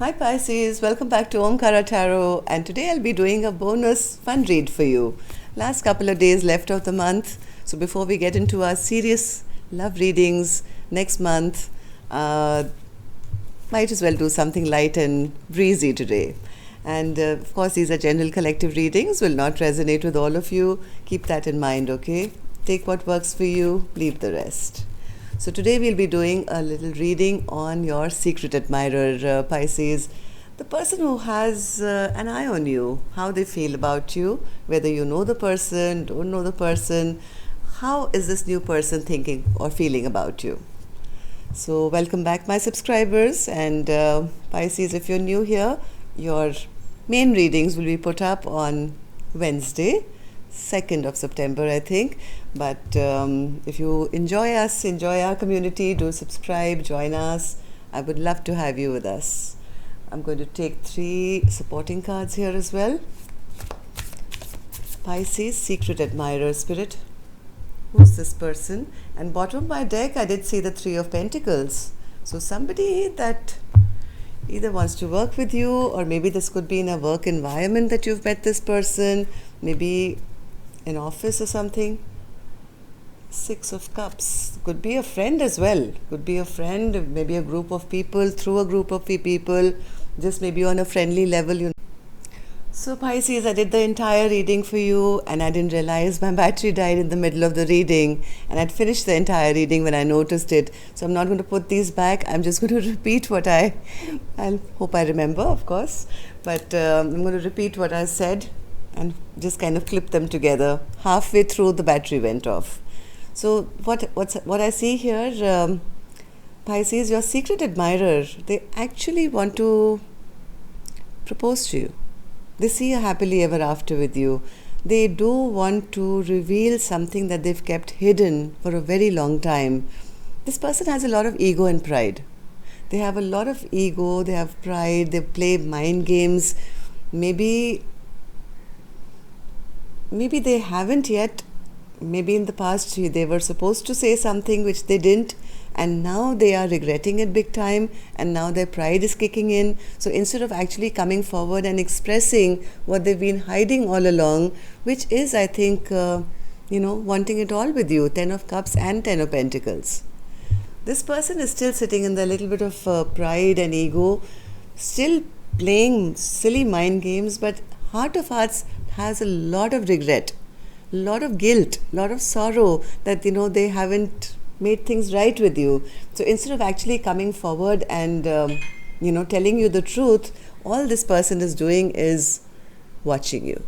Hi Pisces, welcome back to Omkara Tarot, and today I'll be doing a bonus fun read for you. Last couple of days left of the month, so before we get into our serious love readings next month, might as well do something light and breezy today. And of course, these are general collective readings, will not resonate with all of you. Keep that in mind, okay? Take what works for you, leave the rest. So today we'll be doing a little reading on your secret admirer, Pisces. The person who has an eye on you, how they feel about you, whether you know the person, don't know the person, how is this new person thinking or feeling about you? So welcome back my subscribers, and Pisces, if you're new here, your main readings will be put up on Wednesday, 2nd of September, I think. But if you enjoy us, enjoy our community, do subscribe, join us. I would love to have you with us. I'm going to take 3 supporting cards here as well. Pisces, secret admirer spirit. Who's this person? And bottom of my deck, I did see the 3 of Pentacles. So somebody that either wants to work with you, or maybe this could be in a work environment that you've met this person, maybe an office or something. 6 of Cups. Could be a friend as well. Could be a friend, maybe a group of people, through a group of people, just maybe on a friendly level. So Pisces, I did the entire reading for you, and I didn't realize my battery died in the middle of the reading, and I'd finished the entire reading when I noticed it. So I'm not going to put these back. I'm just going to repeat what I hope I remember, of course. But I'm going to repeat what I said and just kind of clip them together. Halfway through, the battery went off. So what I see here, Pisces, your secret admirer, they actually want to propose to you. They see a happily ever after with you. They do want to reveal something that they've kept hidden for a very long time. This person has a lot of ego and pride. They have a lot of ego, they have pride, they play mind games. Maybe they haven't yet. Maybe in the past they were supposed to say something which they didn't, and now they are regretting it big time, and now their pride is kicking in. So instead of actually coming forward and expressing what they've been hiding all along, which is, I think, wanting it all with you, 10 of Cups and 10 of Pentacles. This person is still sitting in the little bit of pride and ego, still playing silly mind games, but heart of hearts has a lot of regret, lot of guilt, lot of sorrow that they haven't made things right with you. So instead of actually coming forward and telling you the truth, all this person is doing is watching you.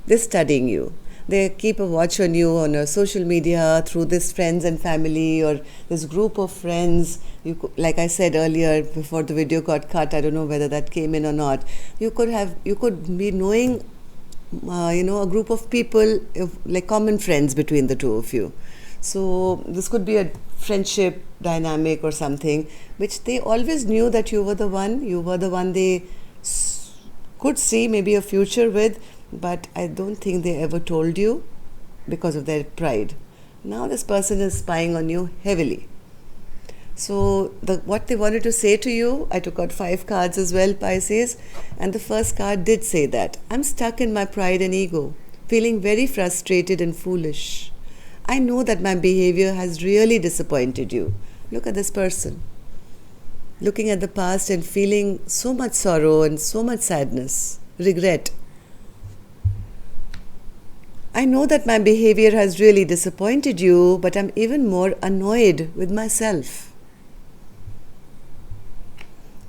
They're studying you. They keep a watch on you on social media, through this friends and family, or this group of friends. Like I said earlier before the video got cut, I don't know whether that came in or not. You could be knowing a group of people, like common friends between the two of you. So this could be a friendship dynamic or something, which they always knew that you were the one they could see maybe a future with, but I don't think they ever told you because of their pride. Now this person is spying on you heavily. So what they wanted to say to you, I took out 5 cards as well, Pisces, and the first card did say that. I'm stuck in my pride and ego, feeling very frustrated and foolish. I know that my behavior has really disappointed you. Look at this person, looking at the past and feeling so much sorrow and so much sadness, regret. I know that my behavior has really disappointed you, but I'm even more annoyed with myself.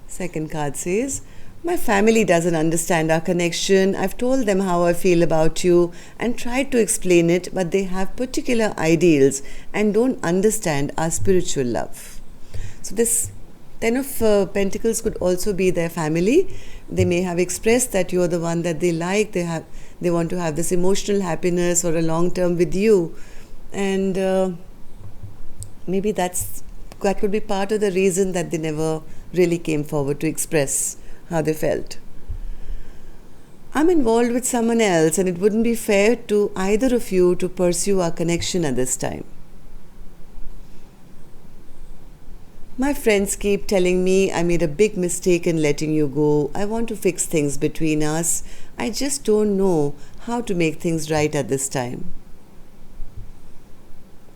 Second card says, my family doesn't understand our connection. I've told them how I feel about you and tried to explain it, but they have particular ideals and don't understand our spiritual love. So this 10 of Pentacles could also be their family. They may have expressed that you're the one that they like. They want to have this emotional happiness or a long term with you, and maybe that could be part of the reason that they never really came forward to express how they felt. I'm involved with someone else, and it wouldn't be fair to either of you to pursue our connection at this time. My friends keep telling me I made a big mistake in letting you go. I want to fix things between us. I just don't know how to make things right at this time.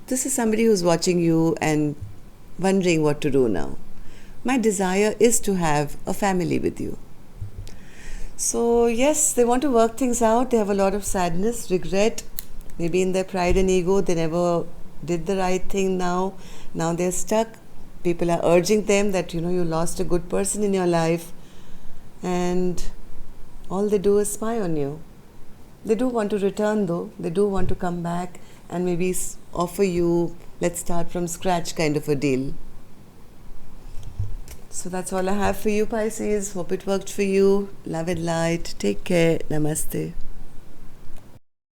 This is somebody who's watching you and wondering what to do now. My desire is to have a family with you. So, yes, they want to work things out. They have a lot of sadness, regret. Maybe in their pride and ego, they never did the right thing now. Now they're stuck. People are urging them that, you lost a good person in your life. And all they do is spy on you. They do want to return though. They do want to come back and maybe offer you, let's start from scratch kind of a deal. So that's all I have for you, Pisces. Hope it worked for you. Love and light. Take care. Namaste.